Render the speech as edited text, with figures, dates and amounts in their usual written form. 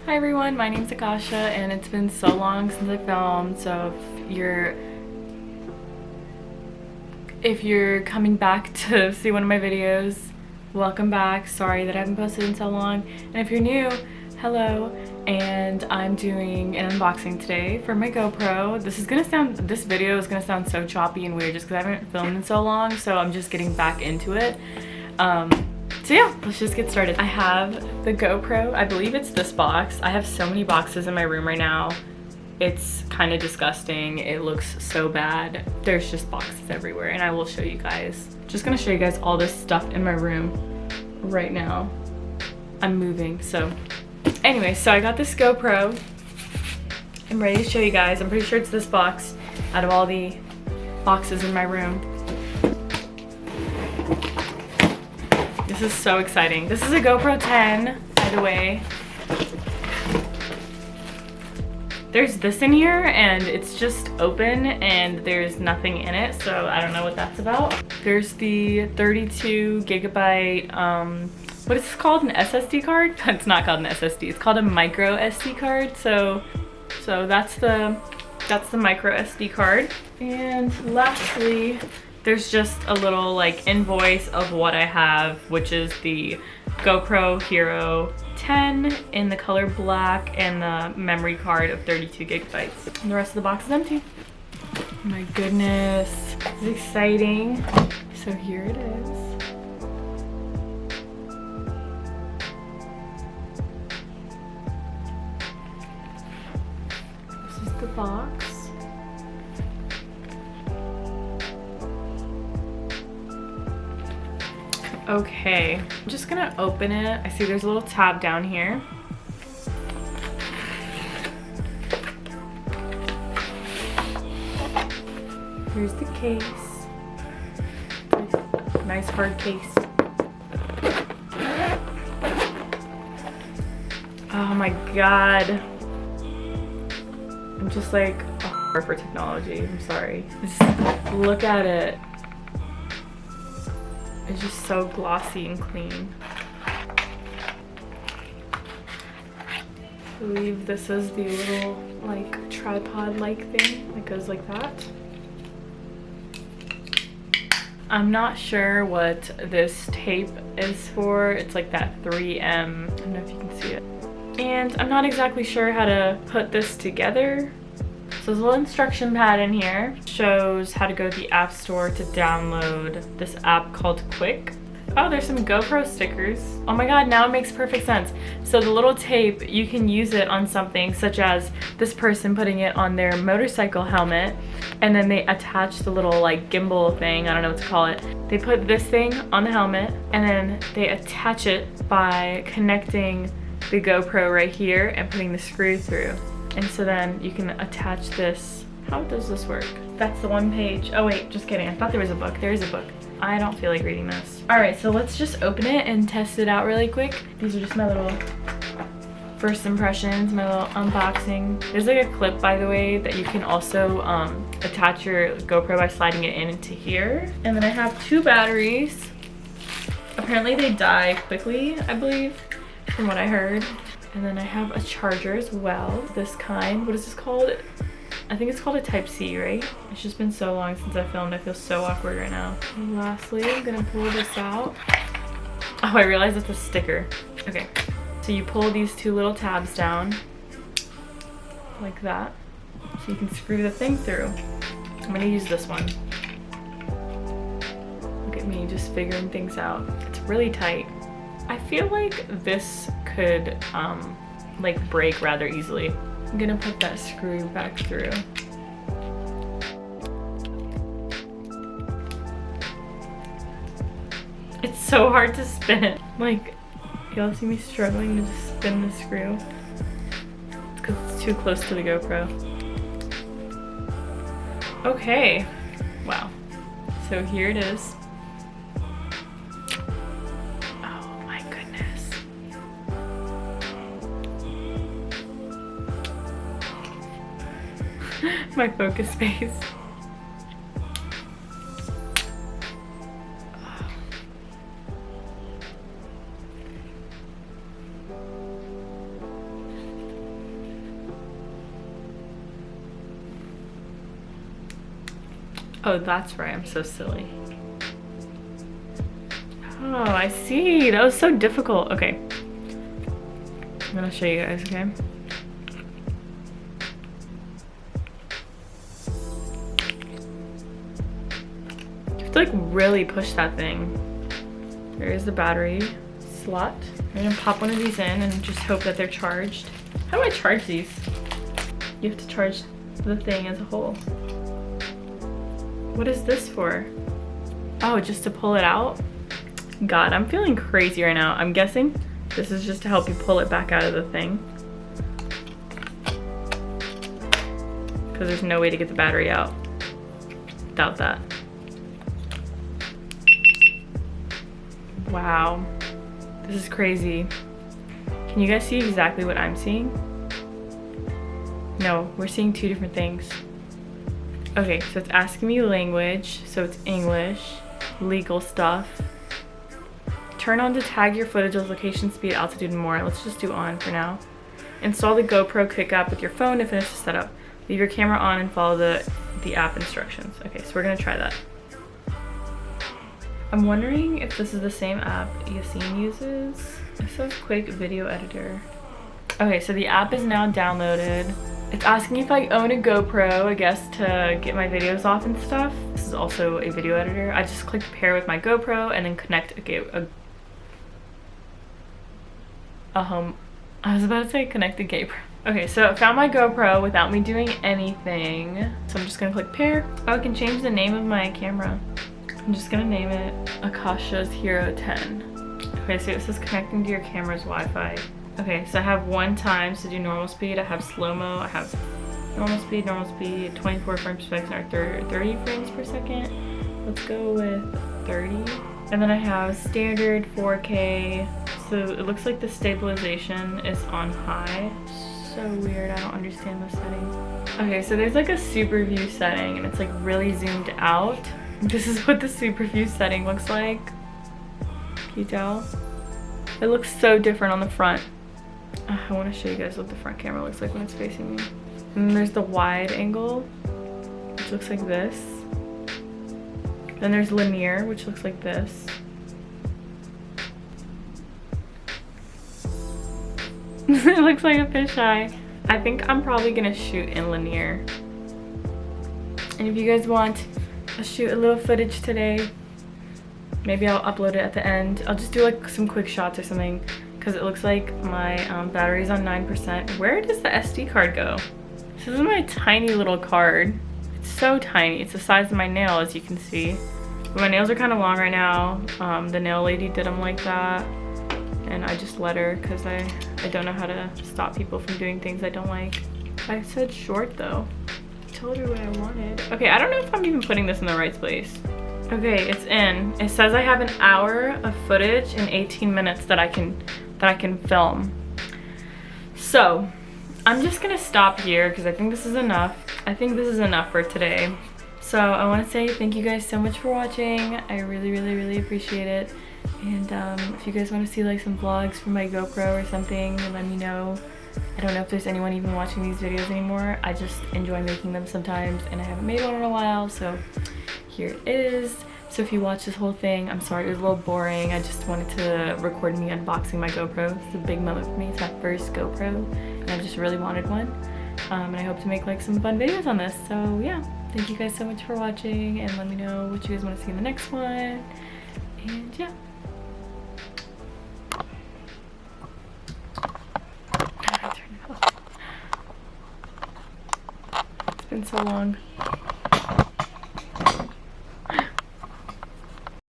Hi everyone, my name's Akasha and it's been so long since I filmed, so if you're coming back to see one of my videos, welcome back. Sorry that I haven't posted in so long. And if you're new, hello. And I'm doing an unboxing today for my GoPro. This video is gonna sound so choppy and weird just because I haven't filmed in so long, so I'm just getting back into it. So yeah, let's just get started. I have the GoPro. I believe it's this box. I have so many boxes in my room right now. It's kind of disgusting. It looks so bad. There's just boxes everywhere and I will show you guys. Just gonna show you guys all this stuff in my room right now. I'm moving, so. Anyway, so I got this GoPro. I'm ready to show you guys. I'm pretty sure it's this box out of all the boxes in my room. This is so exciting. This is a GoPro 10, by the way. There's this in here and it's just open and there's nothing in it, so I don't know what that's about. There's the 32 gigabyte, what is this called? An SSD card? It's not called an SSD, it's called a micro SD card. So that's the micro SD card. And lastly, there's just a little like invoice of what I have, which is the GoPro Hero 10 in the color black and the memory card of 32 gigabytes. And the rest of the box is empty. Oh my goodness, this is exciting. So here it is. This is the box. Okay, I'm just gonna open it. I see there's a little tab down here. Here's the case. Nice hard case. Oh my god. I'm just like a for technology. I'm sorry. Just look at it. It's just so glossy and clean. I believe this is the little like tripod-like thing that goes like that. I'm not sure what this tape is for. It's like that 3M. I don't know if you can see it. And I'm not exactly sure how to put this together. So there's a little instruction pad in here. Shows how to go to the App Store to download this app called Quick. Oh, there's some GoPro stickers. Oh my god, now it makes perfect sense. So the little tape, you can use it on something such as this person putting it on their motorcycle helmet, and then they attach the little like gimbal thing, I don't know what to call it. They put this thing on the helmet and then they attach it by connecting the GoPro right here and putting the screw through. And so then you can attach this. How does this work? That's the one page. Oh wait, just kidding. I thought there was a book. There is a book. I don't feel like reading this. All right, so let's just open it and test it out really quick. These are just my little first impressions, my little unboxing. There's like a clip, by the way, that you can also attach your GoPro by sliding it into here. And then I have two batteries. Apparently they die quickly, I believe, from what I heard. And then I have a charger as well, this kind. What is this called? I think it's called a Type-C, right? It's just been so long since I filmed. I feel so awkward right now. And lastly, I'm gonna pull this out. Oh, I realized it's a sticker. Okay, so you pull these two little tabs down like that. So you can screw the thing through. I'm gonna use this one. Look at me just figuring things out. It's really tight. I feel like this could like break rather easily. I'm gonna put that screw back through. It's so hard to spin it. Like, y'all see me struggling to just spin the screw? It's because it's too close to the GoPro. Okay, wow. So here it is. My focus space. Oh, that's right, I'm so silly. Oh, I see. That was so difficult. Okay. I'm gonna show you guys, okay? You have to like really push that thing. There is the battery slot. I'm gonna pop one of these in and just hope that they're charged. How do I charge these? You have to charge the thing as a whole. What is this for? Oh, just to pull it out? God, I'm feeling crazy right now. I'm guessing this is just to help you pull it back out of the thing. Because there's no way to get the battery out without that. Wow, this is crazy. Can you guys see exactly what I'm seeing? No, we're seeing two different things. Okay, so it's asking me language, so it's English, legal stuff. Turn on to tag your footage with location, speed, altitude, and more. Let's just do on for now. Install the GoPro Quick app with your phone to finish the setup. Leave your camera on and follow the app instructions. Okay, so we're gonna try that. I'm wondering if this is the same app Yassine uses. It says Quick Video Editor. Okay, so the app is now downloaded. It's asking if I own a GoPro, I guess, to get my videos off and stuff. This is also a video editor. I just click pair with my GoPro and then connect I was about to say connect the GoPro. Okay, so I found my GoPro without me doing anything. So I'm just gonna click pair. Oh, I can change the name of my camera. I'm just gonna name it Akasha's Hero 10. Okay, so it says connecting to your camera's Wi-Fi. Okay, so I have 1 times to do normal speed. I have slow-mo, I have normal speed, 24 frames per second, or 30 frames per second. Let's go with 30. And then I have standard 4K. So it looks like the stabilization is on high. So weird, I don't understand the setting. Okay, so there's like a super view setting and it's like really zoomed out. This is what the super view setting looks like. Can you tell? It looks so different on the front. I want to show you guys what the front camera looks like when it's facing me. And then there's the wide angle, which looks like this. Then there's linear, which looks like this. It looks like a fisheye. I think I'm probably gonna shoot in linear. And if you guys want, I'll shoot a little footage today. Maybe I'll upload it at the end. I'll just do like some quick shots or something because it looks like my battery's on 9%. Where does the SD card go? This is my tiny little card. It's so tiny. It's the size of my nail, as you can see. But my nails are kind of long right now. The nail lady did them like that. And I just let her because I don't know how to stop people from doing things I don't like. I said short though. I told her what I wanted. Okay, I don't know if I'm even putting this in the right place. Okay, it's in. It says I have an hour of footage and 18 minutes that I can film. So I'm just gonna stop here because I think this is enough. I think this is enough for today. So I want to say thank you guys so much for watching. I really appreciate it. And if you guys want to see like some vlogs from my GoPro or something, let me know. I don't know if there's anyone even watching these videos anymore. I just enjoy making them sometimes and I haven't made one in a while, so here it is. So if you watch this whole thing, I'm sorry it was a little boring. I just wanted to record me unboxing my GoPro. It's a big moment for me. It's my first GoPro and I just really wanted one. And I hope to make like some fun videos on this. So yeah, thank you guys so much for watching and let me know what you guys want to see in the next one. And yeah. It's been so long.